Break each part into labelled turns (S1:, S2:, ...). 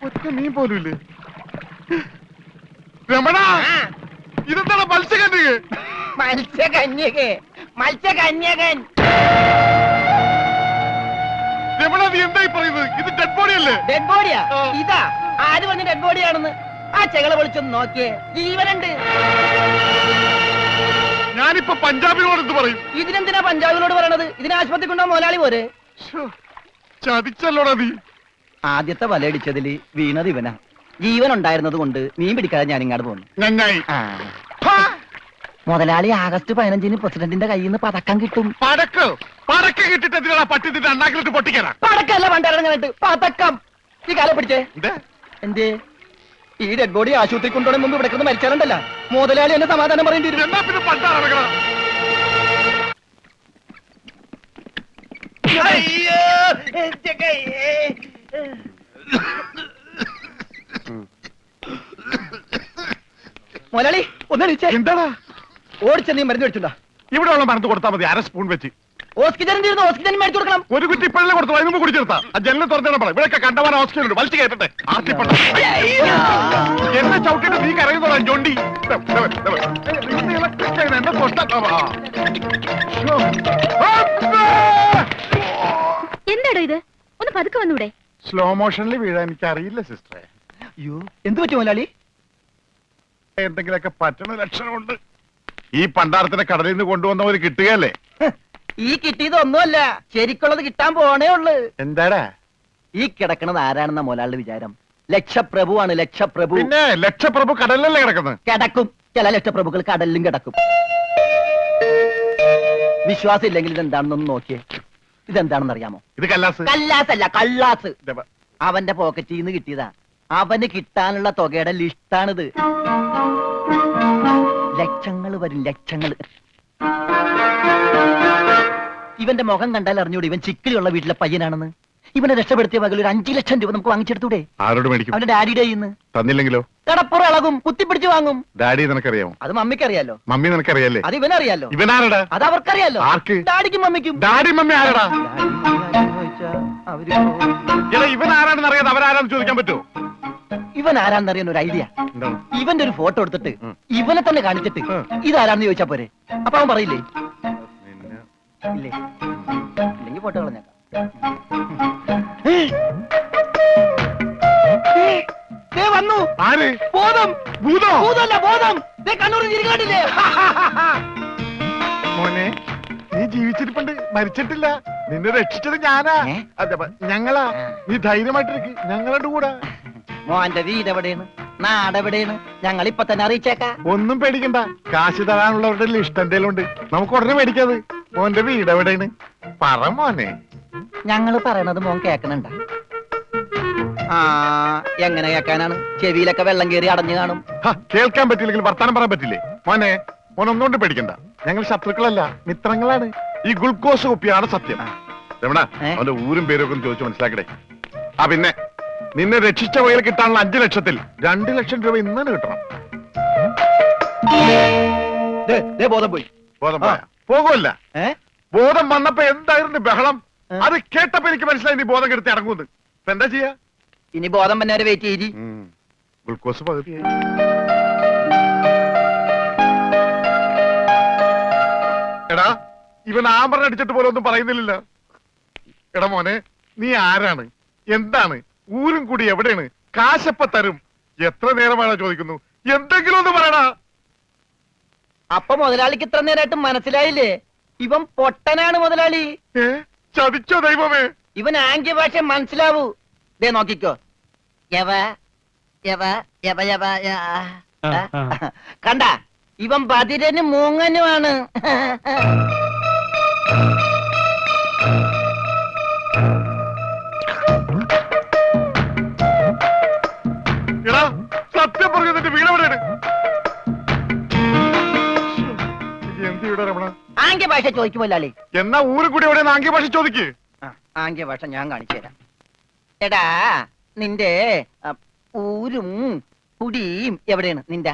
S1: ഒറ്റ മീൻ പോലും ഇല്ലേ? രമണ, ഇതെന്താണ് മത്സ്യകന്യക?
S2: മത്സ്യകന്യകൻ.
S1: രമണ, നീ എന്തായി പറയുന്നത്? ഇത് ഡെഡ് ബോഡി അല്ലേ?
S2: ഡെഡ് ബോഡിയാ? ഇതാ ആര് പറഞ്ഞ ഡെഡ് ബോഡിയാണെന്ന്? ആ ചെകള വിളിച്ചൊന്ന് നോക്കിയേ, ജീവനുണ്ട്.
S1: ഞാനിപ്പോ പഞ്ചാബിനോട് എന്ത് പറയും?
S2: ഇതിനെന്തിനാ പഞ്ചാബിനോട് പറയണത്? ഇതിന് ആശുപത്രി കൊണ്ടോ മുതലാളി പോരെ?
S1: ചതിച്ചല്ലോടാ നീ.
S2: ആദ്യത്തെ വലയടിച്ചതില് വീണത് ഇവനാ. ജീവൻ ഉണ്ടായിരുന്നത് കൊണ്ട് മീൻ പിടിക്കാതെ ഞാൻ ഇങ്ങോട്ട് പോന്നു.
S1: നന്നായി.
S2: മുതലാളി ആഗസ്റ്റ് 15-ന് പ്രസിഡന്റിന്റെ കയ്യിൽ നിന്ന് പതക്കം കിട്ടും.
S1: പടക്കം കിട്ടിട്ട് എന്തിനാ പട്ടി നിന്റെ അണ്ണാക്കിലിട്ട് പൊട്ടിക്കാനാ?
S2: പടക്കല്ല പണ്ടിറങ്ങാനായിട്ട് പതക്കം. ഈ കാലം പിടിച്ചേ. എന്തേ ഈ ഡെഡ് ബോഡി ആശുപത്രി കൊണ്ടുപോകണ മുമ്പ് ഇവിടെ കിടന്ന് മരിച്ചാറുണ്ടല്ല, മുതലാളി എന്നെ സമാധാനം പറയേണ്ടി വരും.
S1: എന്നാ പിന്നെ പണ്ടാ നടക്കണം.
S2: മുതലാളി ഒന്ന് എണീച്ചേ.
S1: എന്താടാ?
S2: ഓടിച്ച നീ മരുന്ന് മേടിച്ചുണ്ടാ.
S1: ഇവിടെ ഉള്ള മരുന്ന് കൊടുത്താൽ മതി, 1/2 സ്പൂൺ വെച്ച്.
S2: ഓക്സിജൻ തീർന്നു, ഓക്സിജൻ മേടിച്ചു കൊടുക്കണം.
S1: ഒരു കുറ്റി ഇപ്പോഴല്ലേ കൊടുത്തു, അതിന് മുമ്പ് കുടിച്ചെടുത്താ. ആ ജനലിൽ തുറന്നു പറ, ഇവിടെ കണ്ടവാൻ ഓക്സിജൻ ഉണ്ട്, വലിച്ചു കയറ്റട്ടെ. എന്നെ ചവിട്ടിട്ട് നീ കരയുന്നോടാ ജോണ്ടി. എന്നെ
S3: എന്താടോ ഇത്? ഒന്ന് പതുക്കെ വന്നൂടെ?
S1: സ്ലോ മോഷനിൽ വീഴാൻ എനിക്ക് അറിയില്ല സിസ്റ്ററെ.
S2: അയ്യോ, എന്ത് പറ്റും മുതലാളി?
S1: എന്തെങ്കിലൊക്കെ പറ്റണ ലക്ഷണമുണ്ട്. ഈ പണ്ടാരത്തിനെ കടലിൽ നിന്ന് കൊണ്ടുവന്നവര് കിട്ടുകയല്ലേ?
S2: ഈ കിട്ടിയതൊന്നുമല്ല, ശരിക്കുള്ളത് കിട്ടാൻ പോണേ ഉള്ളു.
S1: എന്താടാ
S2: ഈ കിടക്കണത് ആരാണെന്ന മുതലാളിയുടെ വിചാരം? ലക്ഷപ്രഭുവാണ്, ലക്ഷപ്രഭു.
S1: പിന്നെ ലക്ഷപ്രഭു കടലിലല്ലേ കിടക്കുന്നത്?
S2: കിടക്കും, ചില ലക്ഷപ്രഭുക്കൾ കടലിലും കിടക്കും. വിശ്വാസം ഇല്ലെങ്കിൽ ഇതെന്താണെന്നൊന്ന് നോക്കിയേ. ഇതെന്താണെന്ന് അറിയാമോ?
S1: ഇത് കല്ലാസ്.
S2: കല്ലാസല്ല, കള്ളാസ്. അവന്റെ പോക്കറ്റിൽ നിന്ന് കിട്ടിയതാ. അവന് കിട്ടാനുള്ള തുകയുടെ ലിസ്റ്റാണിത്. ലക്ഷങ്ങൾ വരും, ലക്ഷങ്ങൾ. ഇവന്റെ മുഖം കണ്ടാൽ അറിഞ്ഞൂടെ ഇവൻ ചിക്കിളിയുള്ള വീട്ടിലെ പയ്യനാണെന്ന്? ഇവനെ രക്ഷപ്പെടുത്തിയ പകൽ ഒരു 5 ലക്ഷം രൂപ നമുക്ക് വാങ്ങിച്ചെടുത്തൂടെ?
S1: ആരോട് മേടിക്കും?
S2: അവന്റെ ഡാഡിയുടെ കയ്യിന്ന്.
S1: തന്നില്ലെങ്കിലോ?
S2: കടപ്പുറം ഇളകും, കുത്തിപ്പിടിച്ച് വാങ്ങും.
S1: ഡാഡി നിനക്കറിയാമോ?
S2: അത് മമ്മിക്കറിയാലോ.
S1: മമ്മി നിനക്കറിയാലേ?
S2: അത് ഇവനറിയാലോ.
S1: ഇവനാരടാ?
S2: അത് അവർക്കറിയാലോ.
S1: ആർക്ക്?
S2: ഡാഡിക്കും മമ്മിക്കും.
S1: ഡാഡി മമ്മി ആരടാ? ഇവൻ ആരാണെന്ന് അറിയാതെ അവരാരാന്ന് ചോദിക്കാൻ പറ്റുമോ?
S2: ഇവൻ ആരാന്നറിയാൻ ഒരു ഐഡിയ. ഇവന്റെ ഒരു ഫോട്ടോ എടുത്തിട്ട് ഇവനെ തന്നെ കാണിച്ചിട്ട് ഇതാരാന്ന് ചോദിച്ചാ പോരെ? അപ്പൊ അവൻ പറയില്ലേ? ഇല്ലേ? ഇല്ലെങ്കിൽ ഫോട്ടോ കളഞ്ഞേക്കാം. വന്നു.
S1: ആര്?
S2: ബോധം.
S1: ഭൂതോ?
S2: ഭൂതമല്ല, ബോധം. കണ്ണൂർ ചിരിക്കാട്ടില്ലേ?
S1: മോനെ, നീ ജീവിച്ചിരിപ്പുണ്ട്, മരിച്ചിട്ടില്ല. നിന്നെ രക്ഷിച്ചത് ഞാനാ. ഞങ്ങളാ. നീ ധൈര്യമായിട്ടിരിക്ക്, ഞങ്ങളുടെ കൂടെ.
S2: മോന്റെ വീട് എവിടെയാണ്, നാടെവിടെയാണ്? ഞങ്ങൾ ഇപ്പൊ തന്നെ അറിയിച്ചേക്കാം.
S1: ഒന്നും പേടിക്കണ്ട, കാശ് തരാനുള്ളവരുടെ ലിസ്റ്റ് എന്തേലും ഉണ്ട്, നമുക്ക് ഉടനെ മേടിക്കാത്. മോന്റെ വീട് എവിടെയാണ്? പറ മോനെ.
S2: ഞങ്ങള് പറയണത് മോൻ കേക്കണുണ്ട? ആ, എങ്ങനെ കേക്കാനാണ്? ചെവിയിലൊക്കെ വെള്ളം കയറി അടഞ്ഞു കാണും.
S1: കേൾക്കാൻ പറ്റില്ലെങ്കിൽ വർത്താനം പറയാൻ പറ്റില്ലേ? മോനെ, മോനൊന്നുകൊണ്ട് പേടിക്കണ്ട, ഞങ്ങൾ ശത്രുക്കളല്ല, മിത്രങ്ങളാണ്. ഈ ഗ്ലൂക്കോസ് കുപ്പിയാണ് സത്യം. രമണ, അവന്റെ ഊരും പേരും ഒക്കെ ചോദിച്ചു മനസ്സിലാക്കടേ. ആ പിന്നെ, നിന്നെ രക്ഷിച്ച വകയിൽ കിട്ടാനുള്ള 5 ലക്ഷത്തിൽ 2 ലക്ഷം രൂപ ഇന്ന് കിട്ടണം.
S2: ബോധം പോയി.
S1: ബോധം പോയ പോകുമല്ല. ബോധം വന്നപ്പോ എന്തായിരുന്നു ബഹളം? അത് കേട്ടപ്പോ എനിക്ക് മനസ്സിലായി നീ ബോധം കെടുത്ത് ഇറങ്ങുന്നത്. ഇപ്പൊ എന്താ ചെയ്യാ?
S2: ഇനി ബോധം വന്നെ വരെ വെയിറ്റ് ചെയ്തി.
S1: ഗ്ലൂക്കോസ് പകുതിയായി. എടാ, ഇവൻ ആമ്പറിന് അടിച്ചിട്ട് പോലെ ഒന്നും പറയുന്നില്ലല്ലോ. എടാ മോനെ, നീ ആരാണ്, എന്താണ്, ഊരും കൂടി എവിടെയാണ്, കാശപ്പ തരും, എത്ര നേരമാണോ ചോദിക്കുന്നു, എന്തെങ്കിലും ഒന്ന് പറയടാ.
S2: അപ്പൊ മുതലാളിക്ക് ഇത്ര നേരമായിട്ട് മനസ്സിലായില്ലേ? ഇവൻ പൊട്ടനാണ് മുതലാളി.
S1: ചതിച്ചോ ദൈവമേ?
S2: ഇവൻ ആംഗ്യ ഭാഷ മനസ്സിലാവൂ. ദേ നോക്കിക്കോ. കണ്ട, ഇവൻ ബദിരനും മൂങ്ങനുമാണ്.
S1: എടാ, സത്യം പറഞ്ഞു, നിന്റെ വീട് എവിടെയാണ്? എന്ത് ഇവിടെ രമണ?
S2: ആംഗ്യ ഭാഷ ചോദിക്കും മുതലാളി.
S1: എന്നാ ഊരും കൂടി എവിടെയാണ് ആംഗ്യ ഭാഷ ചോദിക്ക്.
S2: ആംഗ്യ ഭാഷ ഞാൻ കാണിച്ചു തരാം. എടാ, നിന്റെ ഊരും കുടിയും എവിടെയാണ് നിന്റെ?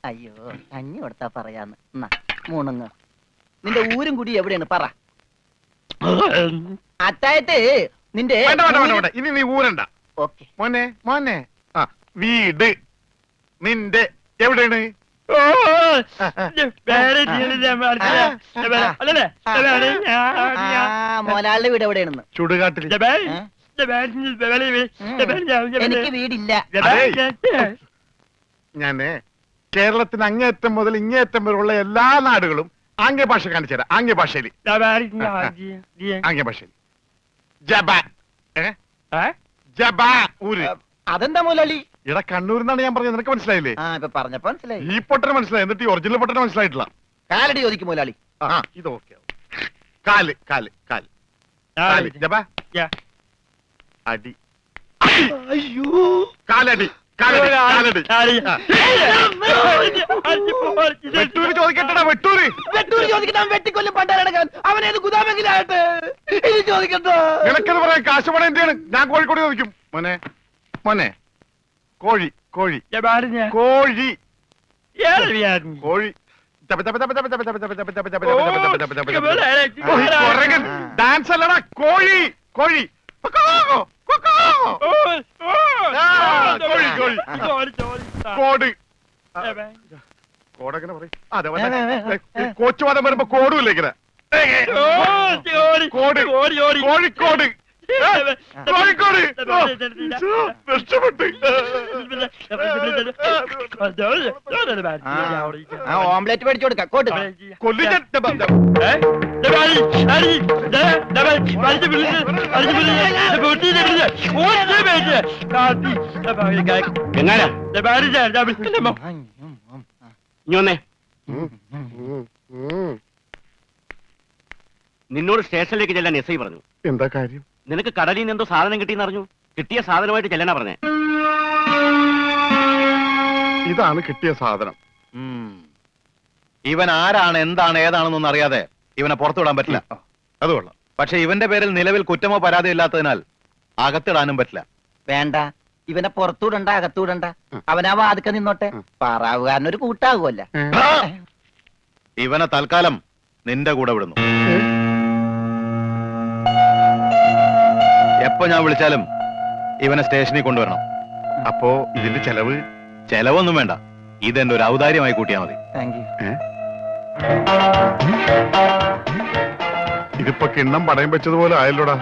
S2: അയ്യോ, കഞ്ഞി കൊടുത്താ പറയാന്ന്. മൂണുങ്ങ്. നിന്റെ ഊരും കുടി എവിടെയാണ് പറ. അത്തായത് നിന്റെ
S1: വേണ്ട വേണ്ട വേണ്ട വേണ്ട ഇനി നീ ഊരണ്ട.
S2: ഓക്കെ.
S1: മോനെ മോനെ ആ വീട് നിന്റെ എവിടെയാണ്?
S2: മോലാളിന്റെ വീട് എവിടെയാണെന്ന്.
S1: ചുടുകാട്ടിൽ.
S2: എനിക്ക് വീടില്ല.
S1: ഞാന് കേരളത്തിന് അങ്ങേയറ്റം മുതൽ ഇങ്ങേയറ്റം വരെയുള്ള എല്ലാ നാടുകളും ആംഗ്യ ഭാഷ കാണിച്ചു തരാം. ആംഗ്യ ഭാഷയിൽ ആംഗ്യ ഭാഷയിൽ ജബാൻ ജബാ ഊര്.
S2: അതെന്താ മോലാളി?
S1: ഇവിടെ കണ്ണൂരിന്നാണ് ഞാൻ പറഞ്ഞത്. നിനക്ക് മനസ്സിലായില്ലേ?
S2: ആ ഇപ്പൊ പറഞ്ഞപ്പോ മനസ്സിലായി.
S1: ഈ പൊട്ടന് മനസ്സിലായി, എന്നിട്ട് ഈ ഒറിജിനൽ പൊട്ടന് മനസ്സിലായിട്ടില്ല.
S2: കാലടി ചോദിക്കും മോലാളി.
S1: ആ ഇത് ഓക്കെ. കാല് കാല് കാല് കാല് ജബാ അടി.
S2: അയ്യോ
S1: കാലടി കാലടി കാലടി. വെട്ടൂര് ചോദിക്കട്ടെടാ വെട്ടൂര്.
S2: വെട്ടൂര് ചോദിക്കാൻ വെട്ടിക്കൊല്ലും പണ്ടാരടക്കാൻ അവനേത് ഗുദാമെങ്കിലായിട്ട് ഇനി ചോദിക്കട്ടോ.
S1: നിനക്കെന്ന് പറയാൻ കാശ് പണം എന്റെയാണ്. ഞാൻ കോഴിക്കോട് ചോദിക്കും. മോനെ മോനെ കോഴി കോഴി കോഴി കോഴി ഡാൻസ് അല്ലടാ കോഴി കോഴി കോഴി കോഴി കോട് കോടെങ്ങനെ പറയും? അതെ കോച്ചുവാദം വരുമ്പോ കോടുമില്ല ഇങ്ങനെ. കോട് കോഴിക്കോട് കോഴിക്കോട് നഷ്ടപ്പെട്ട്.
S2: ഓംലെറ്റ് മേടിച്ചു കൊടുക്കാം. കോട്ട്
S1: കൊല്ലിന്റെ
S4: നിന്നോട് സ്റ്റേഷനിലേക്ക് ചെല്ലാൻ എസ് ഐ പറഞ്ഞു.
S1: എന്താ കാര്യം?
S4: നിനക്ക് കടലിൽ നിന്ന് എന്തോ സാധനം കിട്ടിയെന്ന് അറിഞ്ഞു. കിട്ടിയ സാധനമായിട്ട് ചെല്ലാനാ പറഞ്ഞേ.
S1: ഇതാണ് കിട്ടിയ സാധനം.
S5: ഇവൻ ആരാണ് എന്താണ് ഏതാണെന്നൊന്നും അറിയാതെ ഇവനെ പുറത്തുവിടാൻ പറ്റില്ല.
S1: അത് കൊള്ളാം.
S5: പക്ഷെ ഇവന്റെ പേരിൽ നിലവിൽ കുറ്റമോ പരാതിയോ ഇല്ലാത്തതിനാൽ അകത്തിടാനും പറ്റില്ല.
S2: വേണ്ട, ഇവനെ പുറത്തൂടണ്ട അകത്തൂടണ്ട. അവനാ വാതുക്ക നിന്നോട്ടെ. പാറാവുകാരനൊരു കൂട്ടാകുമല്ല.
S5: ഇവനെ തൽക്കാലം നിന്റെ കൂടെ വിടുന്നു. എപ്പോ ഞാൻ വിളിച്ചാലും ഇവനെ സ്റ്റേഷനിൽ കൊണ്ടുവരണം.
S1: അപ്പോ ഇതിന്റെ ചെലവ്?
S5: ചെലവൊന്നും വേണ്ട, ഇതെന്റെ ഒരു ഔദാര്യമായി കൂട്ടിയാൽ മതി.
S2: Thank you.
S1: ഇതിപ്പോ കിണ്ണം പടയം വെച്ചതുപോലെ ആയല്ലോടാ.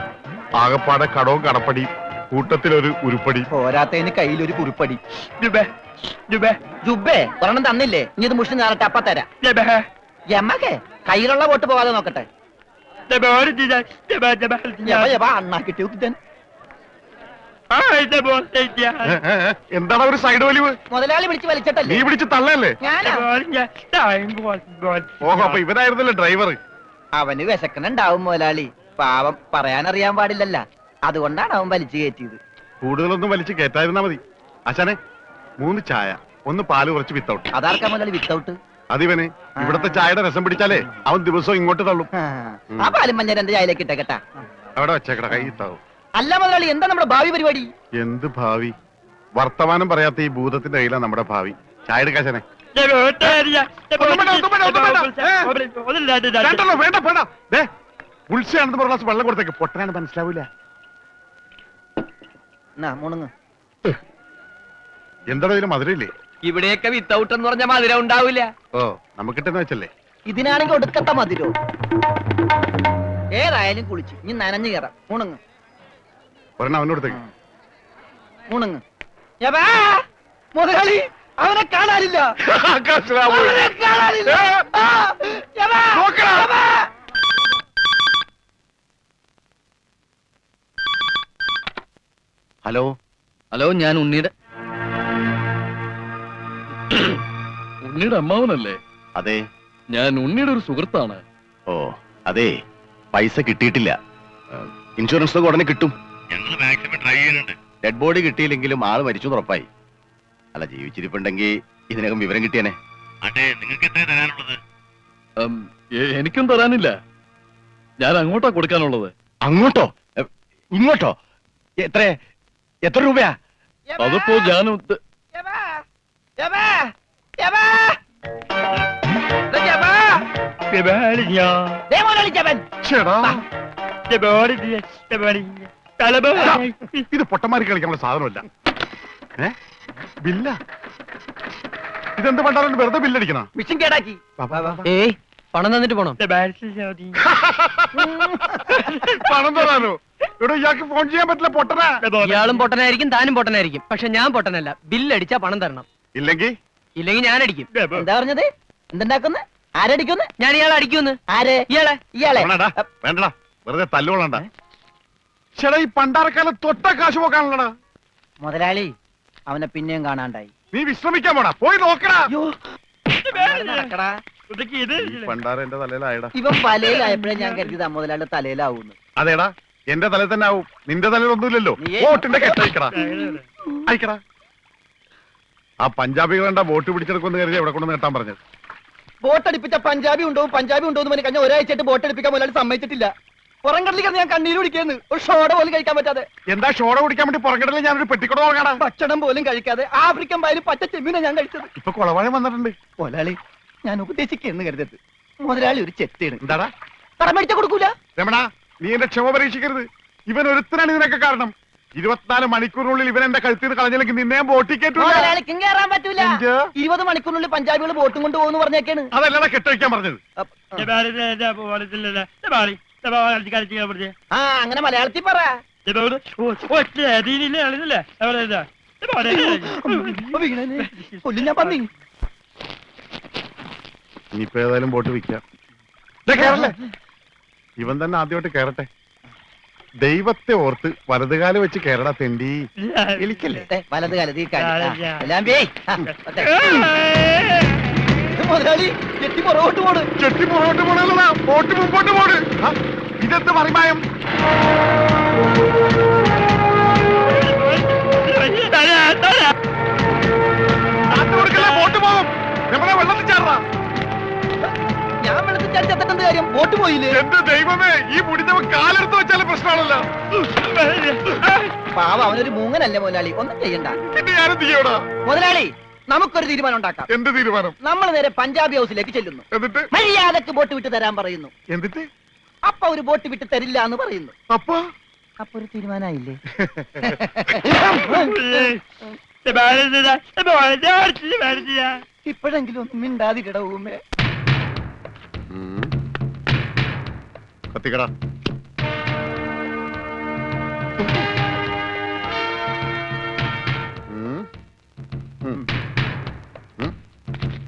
S1: ആകപ്പാടെ കടവും കടപ്പടി കൂട്ടത്തിലൊരു ഉരുപ്പടി.
S2: പോരാത്തതിന് കയ്യിലൊരു കുറിപ്പടി. ജുബേ ഒരെണ്ണം തന്നില്ലേ? ഇനി ഇത് മുഷിന് ഞാറട്ടെ അപ്പ തരാം. യമകെ കയ്യിലുള്ള വോട്ട് പോകാതെ നോക്കട്ടെ. അണ്ണാ കിട്ടിയ ഉദ്ദൻ.
S1: എന്താണ് ഒരു സൈഡ് വലിവ്?
S2: മുതലാളി പിടിച്ച്
S1: നീ
S2: വലിച്ചിട്ടല്ലേ?
S1: പിടിച്ച് തള്ളല്ലേ?
S2: ഞാനാ.
S1: ഓഹോ, അപ്പൊ ഇവനായിരുന്നല്ലേ ഡ്രൈവർ?
S2: അവന് വിശക്കണുണ്ടാവും മുതലാളി. പാവം പറയാനറിയാൻ പാടില്ലല്ല. അതുകൊണ്ടാണ് അവൻ വലിച്ചു കയറ്റിയത്.
S1: കൂടുതലൊന്നും വലിച്ച് കേറ്റായിരുന്നാ മതി. അച്ഛനെ 3 ചായ, 1 പാല്, കുറച്ച് വിത്തൗട്ട്.
S2: അതാർക്കാ മുതലാളി വിത്തൗട്ട്?
S1: അതിവന് ഇവിടത്തെ ചായയുടെ രസം പിടിച്ചാലേ അവൻ ദിവസവും ഇങ്ങോട്ട് തള്ളും.
S2: ആ പാലും മഞ്ഞ എന്റെ ചായയിലേക്ക് ഇട്ടേക്കട്ടാ.
S1: അവിടെ വെച്ചേക്കട, കൈ ഇത്താവും.
S2: അല്ല മുതലാളി, എന്താ നമ്മുടെ ഭാവി പരിപാടി?
S1: എന്ത് ഭാവി? വർത്തമാനം പറയാത്ത ഈ ഭൂതത്തിന്റെ കയ്യിലാണ് നമ്മുടെ ഭാവി. ചായ എടുക്കാശനെ. വേണ്ട വേണ്ട. ഉത്സയാണെന്ന് പറഞ്ഞ ഗ്ലാസ് വെള്ളം കൊടുത്തേക്ക്. പൊട്ടനാണ് മനസ്സിലാവൂല.
S2: മുണുങ്ങ്.
S1: എന്താണോ ഇതിന് മധുരയില്ലേ?
S4: ഇവിടെയൊക്കെ വിത്തൗട്ട് എന്ന് പറഞ്ഞ മധുരം ഉണ്ടാവില്ല.
S1: ഓ, നമുക്കിട്ടെന്ന് വെച്ചല്ലേ.
S2: ഇതിനാണെങ്കിൽ ഒടുക്കത്തെ മതിരോ. ഏതായാലും കുളിച്ച് ഇനി നനഞ്ഞു കയറാം. മുണുങ്ങ്
S1: ഒരെണ്ണം അവനോടത്തേക്ക്.
S2: മുണുങ്ങ്. മുതലാളി അവനെ കാണാനില്ല. അവനെ കാണാനില്ല.
S5: ഹലോ
S6: ഹലോ, ഞാൻ ഉണ്ണിയുടെ അമ്മാവനല്ലേ?
S5: അതെ.
S6: ഞാൻ ഉണ്ണിയുടെ ഒരു സുഹൃത്താണ്.
S5: ഓ അതെ, പൈസ കിട്ടിയിട്ടില്ല. ഇൻഷുറൻസ് ഒക്കെ ഉടനെ കിട്ടും. ഞങ്ങൾ മാക്സിമം ട്രൈ ചെയ്യുന്നുണ്ട്. ഡെഡ് ബോഡി കിട്ടിയില്ലെങ്കിലും ആള് മരിച്ചു ഉറപ്പായി. അല്ല, ജീവിച്ചിരിപ്പുണ്ടെങ്കിൽ ഇതിനകം വിവരം കിട്ടിയനെ. അതെ, നിങ്ങൾക്ക് എത്ര തരാനുള്ളത്?
S6: എനിക്കും തരാനില്ല. ഞാൻ അങ്ങോട്ടാ കൊടുക്കാനുള്ളത്.
S5: അങ്ങോട്ടോ ഇങ്ങോട്ടോ? എത്ര രൂപയാ?
S6: അതിപ്പോ ഞാൻ
S1: ചേടാ ഇത് പൊട്ടന്മാർക്ക് കളിക്കാനുള്ള സാധനമല്ല. ബില്ല ഇതെന്ത് പണ്ടാലും വെറുതെ ബില്ലടിക്കണം.
S2: വിഷം കേടാക്കി.
S7: ഏയ് പണം തന്നിട്ട് പോണം.
S1: പണം തരാനോ? ഇവിടെ ഇയാൾക്ക് ഫോൺ ചെയ്യാൻ പറ്റില്ല, പൊട്ടനാ.
S7: ഇയാളും പൊട്ടനായിരിക്കും താനും പൊട്ടനായിരിക്കും, പക്ഷെ ഞാൻ പൊട്ടനല്ല. ബില്ലടിച്ചാ പണം തരണം,
S1: ഇല്ലെങ്കിൽ
S7: ഇല്ലെങ്കിൽ ഞാൻ അടിക്കും.
S2: എന്താ പറഞ്ഞത്? എന്തുണ്ടാക്കുന്ന? ആരടിക്കുന്നു?
S7: ഞാൻ ഇയാളെ അടിക്കുമെന്ന്.
S2: ആരെ?
S7: ഇയാളെ.
S2: ഇയാളെ
S1: വേണ്ടടാ, വേണ്ടടാ, വെറുതെ തല്ലുകൊള്ളണ്ട. ചേട്ടാ ഈ പണ്ടാരക്കാലം തൊട്ട കാശ് പോക്കാണല്ലടാ.
S2: മുതലാളി അവനെ പിന്നെയും കാണാണ്ടായി.
S1: നീ വിശ്രമിക്കാൻ പോടാ, പോയി നോക്കടാ.
S2: നടക്കടാ.
S1: ഈ പണ്ടാര എന്റെ തലയിലായടാ.
S2: ഇവൻ വലയിലായപ്പോഴേ ഞാൻ കരുതിയത് മുതലാളി തലയിലാവൂന്ന്.
S1: അതേടാ, എന്റെ തലയിൽ തന്നെ ആവും, നിന്റെ തലയിൽ ഒന്നുമില്ലല്ലോ.
S2: നീയേ-
S1: വോട്ടിന്റെ കെട്ടയക്കടാ, അയക്കടാ. ആ പഞ്ചാബികളുടെ വോട്ട് പിടിച്ചെടുക്കുമെന്ന് കരുതി എവിടെ കൊണ്ടു നേട്ടാൻ പറഞ്ഞത്.
S2: ബോട്ടടിപ്പിച്ച പഞ്ചാബി ഉണ്ടോ എന്ന് പറഞ്ഞ് കഴിഞ്ഞ ഒരാഴ്ചയായിട്ട് ബോട്ടടിപ്പിക്കാൻ മുതലാളി സമ്മതിച്ചിട്ടില്ല. പുറംകടലിൽ കിടന്ന് ഞാൻ കണ്ണീര് കുടിക്കുന്നു. ഒരു ഷോട പോലും കഴിക്കാൻ പറ്റാതെ,
S1: എന്താ ഷോട കുടിക്കാൻ വേണ്ടി പുറകിടലിൽ ഞാനൊരു പെട്ടിക്കൂടെ തുടങ്ങാടാ.
S2: ഭക്ഷണം പോലും കഴിക്കാതെ ആഫ്രിക്കൻ പായലും പച്ച ചെമ്മീനെ ഞാൻ കഴിച്ചത്.
S1: ഇപ്പൊ കുളവാഴം വന്നിട്ടുണ്ട്.
S2: മുതലാളി ഞാൻ ഉപദേശിക്കുന്നു കരുതരുത്. മുതലാളി ഒരു ചെത്തിയാണ്.
S1: എന്താടാ
S2: കടം മേടിച്ച കൊടുക്കൂല.
S1: രമണ, നീ എന്റെ ക്ഷമ പരീക്ഷിക്കരുത്. ഇവൻ ഒരുത്തനാണ് ഇതിനൊക്കെ കാരണം. 24 മണിക്കൂറിനുള്ളിൽ ഇവൻ എന്റെ കഴുത്തിൽ നിന്ന് കളഞ്ഞില്ലെങ്കിൽ നിന്നെയും ബോട്ടിൽ കയറ്റൂല.
S2: മുതലാളിക്കും കയറാൻ പറ്റൂല.
S1: എന്ത്?
S2: 20 മണിക്കൂറിനുള്ളിൽ പഞ്ചാബികൾ ബോട്ടും കൊണ്ട് പോകുന്നു പറഞ്ഞേക്കാണ്.
S1: അതല്ലടാ കെട്ടഴിക്കാൻ പറഞ്ഞത്.
S2: ആ അങ്ങനെ മലയാളത്തിൽ പറ. കൊല്ലും ഞാൻ പന്നി.
S1: ഇനിയിപ്പോ ഏതായാലും ബോട്ട് വിൽക്കാം. ദേ കേറല്ലേ, ഇവൻ തന്നെ ആദ്യമായിട്ട് കേറട്ടെ. ദൈവത്തെ ഓർത്ത് വലതുകാലം വെച്ച് കേരള തെണ്ടി എലിക്കല്ലേ.
S2: വലത് കാലത്ത് ഈ മുതലാളി ചെട്ടി പുറകോട്ട് പോണ്.
S1: ചെട്ടി പുറകോട്ട് പോണല്ലടാ, ബോട്ട് മുമ്പോട്ട് പോണ്. ആ, ഇതെന്ത് മറിമായം? കാറ്റ് കൊടുക്കല്ലേ, ബോട്ട് പോകും. നമ്മളെ വെള്ളത്തിൽ ചാടാ.
S2: ഞാൻ വെള്ളത്തിൽ ചാടി ചത്തിട്ടെന്ത് കാര്യം? ബോട്ട് പോയില്ലേ?
S1: എന്റെ ദൈവമേ, ഈ മുടിഞ്ഞവൻ കാലെടുത്ത് വെച്ചാലും പ്രശ്നമാണല്ലോ.
S2: പാവ അവനൊരു മൂങ്ങനല്ലേ മുതലാളി, ഒന്നും ചെയ്യണ്ട.
S1: പിന്നെ ഞാനെന്ത് ചെയ്യടാ?
S2: മുതലാളി നമുക്കൊരു തീരുമാനം ഉണ്ടാക്കാം.
S1: എന്ത് തീരുമാനം?
S2: നമ്മൾ നേരെ പഞ്ചാബി ഹൗസിലേക്ക് ചെല്ലുന്നു.
S1: എന്നിട്ട്
S2: മര്യാദക്ക് ബോട്ട് വിട്ട് തരാൻ പറയുന്നു.
S1: എന്നിട്ട്
S2: അപ്പൊ ഒരു ബോട്ട് വിട്ട് തരില്ല എന്ന് പറയുന്നു.
S1: അപ്പൊ
S2: അപ്പൊ ഒരു തീരുമാനമായില്ലേ? ഇപ്പോഴെങ്കിലും ഒന്നും മിണ്ടാതിരിടവുമേ.
S1: കത്തിക്കടാ.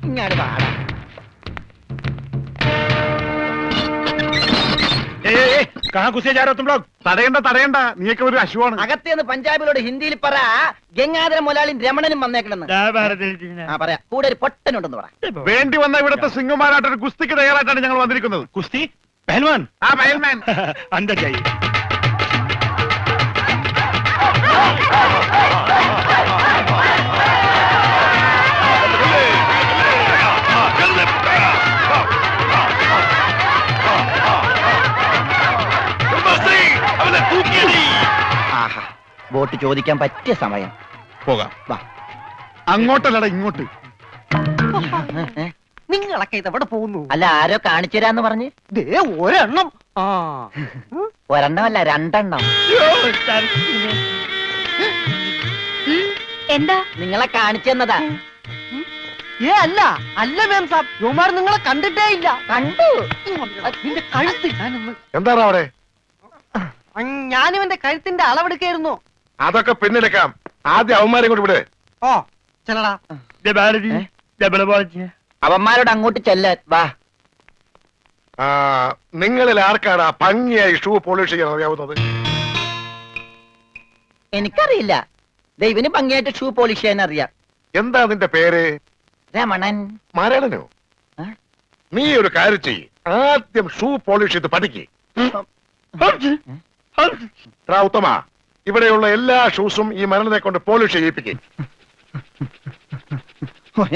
S2: ഇങ്ങാട് പാടാ.
S1: തടയണ്ട തടയണ്ട, നീയൊക്കെ ഒരു അശുവാണ്.
S2: അകത്തേന്ന് പഞ്ചാബിലോട് ഹിന്ദിയിൽ പറ ഗംഗാധര മുതലാളിയും രമണനും വന്നേക്കണെന്ന്. ആ പറയാ, കൂടെ ഒരു പൊട്ടനുണ്ടെന്ന് പറ.
S1: വേണ്ടി വന്ന ഇവിടുത്തെ സിംഗുമാരായിട്ടൊരു കുസ്തിക്ക് തയ്യാറായിട്ടാണ് ഞങ്ങൾ വന്നിരിക്കുന്നത്.
S4: കുസ്തി പഹൽവാൻ
S1: ആ പയൽമാൻ
S4: अंदर जाइए
S2: ആഹാ, ബോട്ട് ചോദിക്കാൻ പറ്റിയ സമയം.
S1: പോകാം.
S2: വാ.
S1: അങ്ങോട്ടല്ലടാ ഇങ്ങോട്ട്.
S7: നിങ്ങളൊക്കെ ഇതെവിടെ പോകുന്നു?
S2: അല്ല ആരോ കാണിച്ചു തരാന്ന് പറഞ്ഞ്.
S7: ഒരെണ്ണം. ആ
S2: ഒരെണ്ണമല്ല രണ്ടെണ്ണം.
S3: എന്താ?
S2: നിങ്ങളെ കാണിച്ചു തന്നതാ.
S7: അല്ല അല്ല മാം സാബ്, യുമാർ നിങ്ങളെ കണ്ടിട്ടേ ഇല്ല.
S2: കണ്ടു.
S7: നിന്റെ കഴുത്ത് ഞാനൊന്ന്
S1: എന്താണ് അവിടെ?
S7: ഞാനിവന്റെ കഴുത്തിന്റെ അളവെടുക്കായിരുന്നു.
S1: അതൊക്കെ പിന്നിലേക്കാം, ആദ്യം അവന്മാരെ കൊണ്ട് വിട്.
S7: ഓ ചെല്ലടാ.
S2: അവന്മാരോട് അങ്ങോട്ട് ചെല്ലാൻ വാ.
S1: നിങ്ങളിൽ ആർക്കാണ് ഭംഗിയായി ഷൂ പോളിഷ് ചെയ്യാൻ അറിയാവുന്നത്?
S2: എനിക്കറിയില്ല. ദൈവന് ഭംഗിയായിട്ട് ഷൂ പോളിഷ് ചെയ്യാൻ അറിയാം.
S1: എന്താ നിന്റെ പേര്?
S2: രമണൻ.
S1: മരണനോ?
S2: ഏ?
S1: നീ ഒരു കാര്യം ചെയ്യ്, ആദ്യം ഷൂ പോളിഷ് ചെയ്ത് പഠിക്ക്. ഉത്തമ, ഇവിടെയുള്ള എല്ലാ ഷൂസും ഈ മരണനെ കൊണ്ട് പോളിഷ് ചെയ്യിപ്പിക്കും.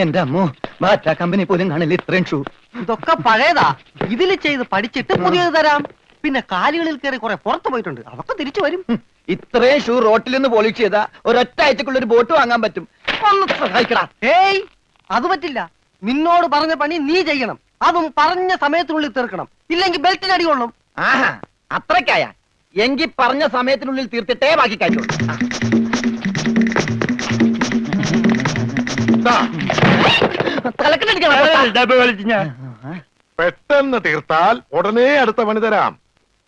S2: എന്റെ അമ്മോ, ബാറ്റ കമ്പനി പോലും കാണില്ല ഇത്രയും ഷൂ.
S7: ഇതൊക്കെ പഴയതാ. ഇതിൽ ചെയ്ത് പഠിച്ചിട്ട് പുതിയത് തരാം. പിന്നെ കാലുകളിൽ കയറി കുറെ പുറത്തു പോയിട്ടുണ്ട്, അതൊക്കെ തിരിച്ചു വരും.
S2: ഇത്രയും ഷൂ റോട്ടിൽ നിന്ന് പോളിഷ് ചെയ്താ ഒരൊറ്റ ആഴ്ചക്കുള്ള ഒരു ബോട്ട് വാങ്ങാൻ പറ്റും. ഒന്ന് സഹായിക്കടാ.
S7: ഏയ് അത് പറ്റില്ല. നിന്നോട് പറഞ്ഞ പണി നീ ചെയ്യണം, അതും പറഞ്ഞ സമയത്തിനുള്ളിൽ തീർക്കണം. ഇല്ലെങ്കിൽ ബെൽറ്റിന് അടി കൊള്ളും.
S2: ആഹാ, അത്രക്കായ എങ്കിൽ പറഞ്ഞ സമയത്തിനുള്ളിൽ തീർത്തിട്ടേ ബാക്കി കാര്യം.
S1: പെട്ടെന്ന് തീർത്താൽ ഉടനെ അടുത്ത പണി തരാം.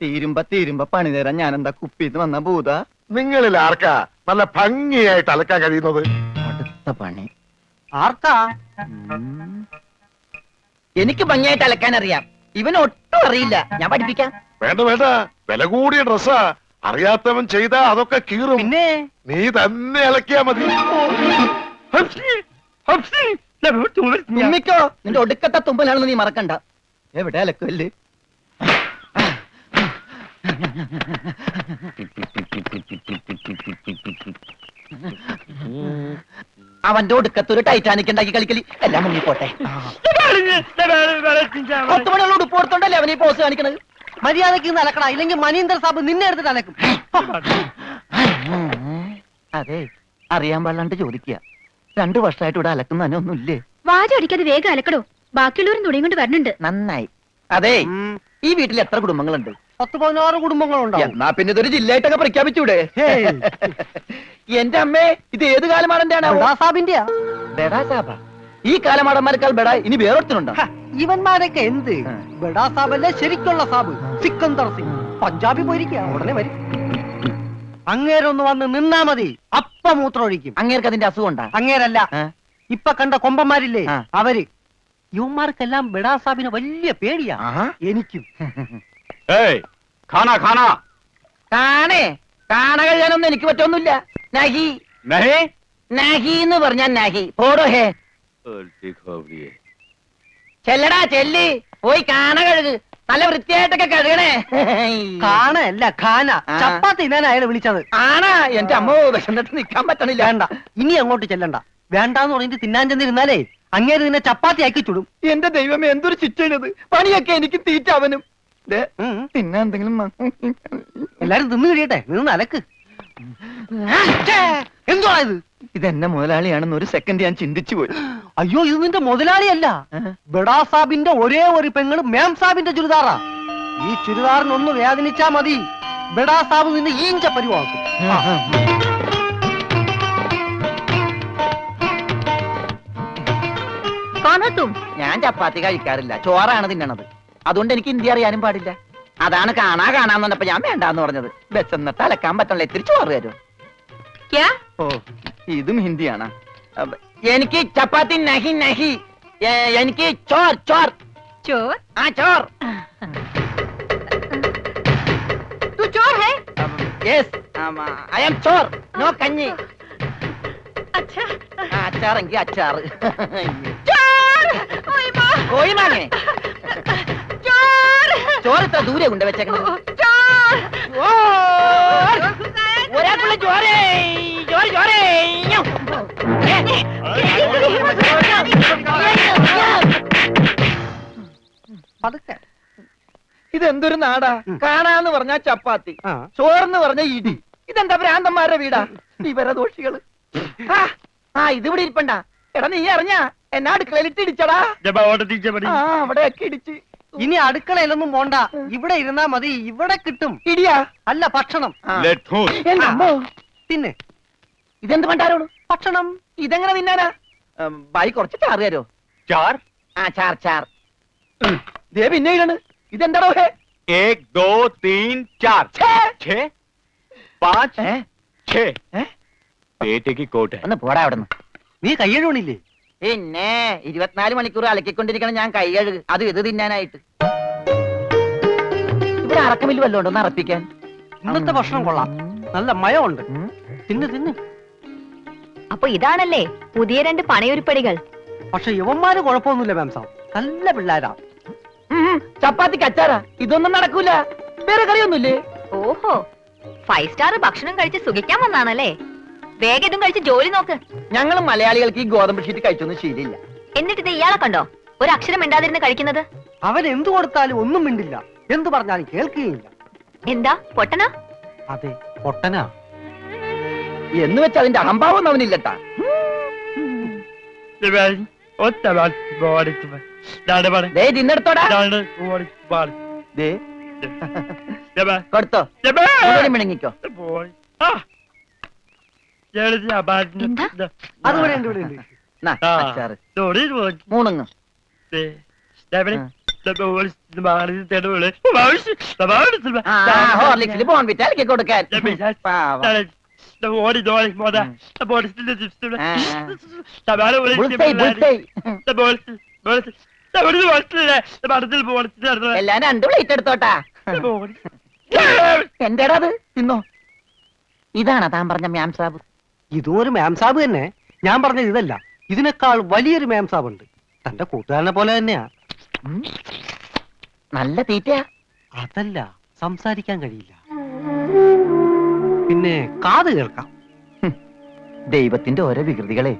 S2: തീരുമ്പ പണി തരാൻ ഞാൻ എന്താ കുപ്പിന്ന് വന്ന ഭൂത?
S1: നിങ്ങളിൽ ആർക്കാ നല്ല ഭംഗിയായിട്ട് അലക്കാൻ കഴിയുന്നത്?
S2: അടുത്ത പണി
S7: ആർക്കാ?
S2: എനിക്ക് ഭംഗിയായിട്ട് അലക്കാൻ അറിയാം, ഇവന് ഒട്ടും അറിയില്ല. ഞാൻ പഠിപ്പിക്കാം.
S1: വേണ്ട വേണ്ട, വില കൂടിയ ഡ്രസ്സാ. അറിയാത്തവൻ ചെയ്താ അതൊക്കെ കീറും.
S7: പിന്നെ
S1: നീ തന്നെ അലക്കിയാ മതി.
S2: തുമ്മിക്കോ, നിന്റെ ഒടുക്കത്തെ തുമ്പലാണെന്ന് നീ മറക്കണ്ട. എവിടെ അലക്കല്ലേ? അവന്റെ ഒടുക്കത്തൊരു ടൈറ്റാനിക് ഉണ്ടാക്കി കളിക്കലി. എല്ലാം മുങ്ങി പോട്ടെ. 10 മണിയുള്ള ഉടുപ്പ് കൊടുത്തോണ്ടല്ലേ അവനീ പോസ് കാണിക്കണത്.
S7: മര്യാദക്ക് ഇന്ന് അലക്കടാ, ഇല്ലെങ്കിൽ മനീന്ദർ സാബ് നിന്നെ എടുത്തിട്ട് അലക്കും.
S2: അതെ, അറിയാൻ പാടില്ലാണ്ട് ചോദിക്കുക. 2 വർഷമായിട്ട് ഇവിടെ അലക്കുന്ന തന്നെ ഒന്നുമില്ലേ?
S3: വാചം അടിക്കാതെ വേഗം അലക്കടോ, ബാക്കിയുള്ളവരും തുണിയും കൊണ്ട് വരണുണ്ട്.
S2: നന്നായി. അതെ, ഈ വീട്ടിൽ എത്ര കുടുംബങ്ങളുണ്ട്?
S7: 10-16 കുടുംബങ്ങളുണ്ടാവും.
S2: എന്നാ പിന്നെ ഇതൊരു ജില്ലയായിട്ടൊക്കെ പ്രഖ്യാപിച്ചൂടെ? എന്റെ അമ്മേ, ഇത് ഏത് കാലമാടന്റെയാണ്?
S7: സാബിന്റെയാ.
S2: ബെടാ സാബ. ഈ കാലമാടന്മാരെക്കാൾ ബെടാ ഇനി വേറൊരുത്തനുണ്ടോ?
S7: ഇവന്മാരൊക്കെ എന്ത്? ബഡാ സാബല്ലേ ശരിക്കുള്ള സാബ്, സിക്കന്ദർ സിംഗ്. പഞ്ചാബി പോയിരിക്കുക, ഉടനെ വരും. അങ്ങേരൊന്ന് വന്ന് നിന്നാ മതി, അപ്പ മൂത്രം ഒഴിക്കും.
S2: അങ്ങേർക്ക് അതിന്റെ അസുഖം ഉണ്ടാ?
S7: അങ്ങേരല്ല, ഇപ്പൊ കണ്ട കൊമ്പന്മാരില്ലേ
S2: ആ.
S7: അവര്. യുവന്മാർക്കെല്ലാം ബഡാ സാബിന് വലിയ പേടിയാ. എനിക്കും.
S4: ഖാനാ ഖാനാ
S2: കാണേ, കാണ കഴിയാനൊന്നും എനിക്ക് പറ്റൊന്നുമില്ല. നഹി
S4: നഹി
S2: നഹി എന്ന് പറഞ്ഞാൽ നഹി. പോടോ ഹേ. ചെല്ലടാ ചെല്ലി, പോയി കാണ കഴുക്. നല്ല വൃത്തിയായിട്ടൊക്കെ കഴുകണേ.
S7: കാണല്ല ഖാന.
S2: ആ.
S7: ചപ്പാത്തി ഞാൻ അയാളെ വിളിച്ചത്.
S2: ആണാ? എന്റെ അമ്മ വിശന്നിട്ട് നിക്കാൻ പറ്റണില്ല.
S7: വേണ്ട, ഇനി അങ്ങോട്ട് ചെല്ലണ്ട. വേണ്ടാന്ന് പറഞ്ഞിട്ട് തിന്നാൻ ചെന്നിരുന്നാലേ അങ്ങേര് നിന്നെ ചപ്പാത്തി ആക്കി ചുടും.
S2: എന്റെ ദൈവമേ, എന്തൊരു ശിക്ഷയാണിത്. പണിയൊക്കെ എനിക്ക് തീറ്റ അവനും. പിന്നെ എന്തെങ്കിലും
S7: എല്ലാരും തിന്നു കഴിയട്ടെ, നിന്ന് അലക്ക്. എന്തുവാ ഇത്?
S2: ഇതെന്നെ മുതലാളിയാണെന്ന് ഒരു സെക്കൻഡ് ഞാൻ ചിന്തിച്ചു പോയി.
S7: അയ്യോ, ഇത് നിന്റെ മുതലാളിയല്ല, ബഡാ സാബിന്റെ ഒരേ ഒരു പെങ്ങള് മേം സാബിന്റെ ചുരിദാറാ. ഈ ചുരിദാറിനൊന്ന് വേദനിച്ചാ മതി, ബഡാ സാബ് നിന്നെ ഈഞ്ച പരിവാക്കും.
S2: ഞാൻ ചപ്പാത്തി കഴിക്കാറില്ല, ചോറാണ് തിന്നണത്. അതുകൊണ്ട് എനിക്ക് ഹിന്ദി അറിയാനും പാടില്ല. അതാണ് കാണാന്ന് പറഞ്ഞപ്പോ ഞാൻ വേണ്ടാന്ന് പറഞ്ഞത്. ബെച്ചെന്നിട്ട് അലക്കാൻ പറ്റണല്ലോ, ഇത്തിരി ചോറ് തരും. ഓ, ഇതും ഹിന്ദിയാണ്. എനിക്ക് ചപ്പാത്തി നഹി നഹി, എനിക്ക് ചോർ ചോർ
S3: ചോർ?
S2: ആ ചോർ.
S3: तू चोर है?
S2: Yes, I am Chor, no കഞ്ഞി.
S3: अच्छा
S2: അച്ചാറെങ്കിൽ അച്ചാറ്.
S3: चोर! ओए माँ!
S2: കോഴി മാങ്ങേ,
S3: चोर!
S2: ചോറ് ഇത്ര ദൂരെ കൊണ്ട് വെച്ചേക്കണത്.
S3: चोर!
S2: ഒരാൾക്കുള്ള ചോരേ, ചോര ചോരേ.
S7: പതുക്കെ.
S2: ഇതെന്തൊരു നാടാ? കാണാന്ന് പറഞ്ഞാ ചപ്പാത്തി,
S7: ആ.
S2: ചോറെന്ന് പറഞ്ഞ ഇടി. ഇതെന്താ ഭ്രാന്തന്മാരുടെ വീടാ? വിവരദോഷികള്. ആ, ഇത് ഇവിടെ ഇരിപ്പണ്ട. എടാ, നീ അറിഞ്ഞാ എന്നാ അടുക്കളയിലിട്ട് ഇടിച്ചടാ? ആ, അവിടെയൊക്കെ ഇടിച്ച്.
S7: ഇനി അടുക്കളയിലൊന്നും പോണ്ട, ഇവിടെ ഇരുന്നാ മതി. ഇവിടെ കിട്ടും.
S2: ഇടിയാ?
S7: അല്ല, ഭക്ഷണം.
S2: ആ. എന്റെ അമ്മോ.
S7: തിന്നെ
S2: ഇതെന്ത് പണ്ടാരോട്?
S7: ഭക്ഷണം.
S2: ഇതെങ്ങനെ തിന്നാനാ? ബായി കുറച്ച് ചാറ് തരോ?
S4: चार
S2: ആ, ചാർ ചാർ. ദേ പിന്നെ ഇടണ്. ഇതെന്താടോ ഹേ?
S4: 1 2 3 4 6 5
S2: ഏ?
S4: 6
S2: ഏ?
S4: बेटे की कोट है
S2: ഒന്ന് പോടാ അവിടുന്ന്.
S7: നീ കയ്യഴുണില്ലേ?
S2: പിന്നെ 24 മണിക്കൂർ അലക്കിക്കൊണ്ടിരിക്കണം ഞാൻ കൈ കഴുകു. അത് ഇത് തിന്നാനായിട്ട്. ഇവിടെ അറക്കമില്ല വല്ലോണ്ടോ ഒന്ന് അറപ്പിക്കാൻ?
S7: ഇന്നത്തെ ഭക്ഷണം കൊള്ളാം, നല്ല മയമുണ്ട്. തിന്ന് തിന്ന്.
S3: അപ്പൊ ഇതാണല്ലേ പുതിയ 2 പണയൊരുപ്പടികൾ?
S7: പക്ഷെ യുവന്മാര് കുഴപ്പമൊന്നുമില്ല മാംസം, നല്ല പിള്ളേരാ.
S2: ചപ്പാത്തിക്ക് അച്ചാറാ? ഇതൊന്നും നടക്കൂല. വേറെ കറിയൊന്നുമില്ലേ?
S3: ഓഹോ, 5 സ്റ്റാർ ഭക്ഷണം കഴിച്ച് സുഖിക്കാൻ വന്നാണല്ലേ? വേഗം ഇതും കഴിച്ച് ജോലി നോക്ക്.
S2: ഞങ്ങൾ മലയാളികൾക്ക് ഈ ഗോതമ്പ് ഷീറ്റ് കഴിച്ചൊന്നും ശീലില്ല.
S3: എന്നിട്ട് ഇത് ഇയാളെ കണ്ടോ ഒരു അക്ഷരം മിണ്ടാതിരുന്ന് കഴിക്കുന്നത്?
S7: അവൻ എന്തു കൊടുത്താലും ഒന്നും മിണ്ടില്ല, എന്തു പറഞ്ഞാലും കേൾക്കുകയില്ല.
S3: എന്താ പൊട്ടനാ?
S7: അതെ, പൊട്ടനാ.
S2: എന്ന് വെച്ച് അതിന്റെ അഹംഭാവം അവനില്ലട്ടാ. ദേ തിന്നെടുത്തോടാ. ദേ കൊടുത്തോ മുഴുവനും മിണങ്ങിക്കോ.
S3: എന്താ?
S7: അത് ഇവിടെ ഉണ്ട് ഇവിടെ ഉണ്ട്.
S2: നാ, അച്ചാറ് മൂണുങ്ങ്. ഹോർലിക്സിൽ ബോൺവിറ്റ ഇറക്കി കൊടുക്കാൻ. പാവം. Bull's eye, bull's eye. എല്ലാം 2 പ്ലേറ്റ് എടുത്തോട്ടാ. എന്റേടാ അത് തിന്നോ. ഇതാണോ താൻ പറഞ്ഞ മ്യാം സാബ്?
S7: ഇതും ഒരു മാം സാബ് തന്നെ. ഞാൻ പറഞ്ഞത് ഇതല്ല, ഇതിനേക്കാൾ വലിയൊരു മാം സാബ് ഉണ്ട്. തന്റെ കൂട്ടുകാരനെ പോലെ തന്നെയാ.
S2: നല്ല തീറ്റയാ.
S7: അതല്ല, സംസാരിക്കാൻ കഴിയില്ല, പിന്നെ കാത് കേൾക്കാം.
S2: ദൈവത്തിന്റെ ഓരോ വികൃതികളെ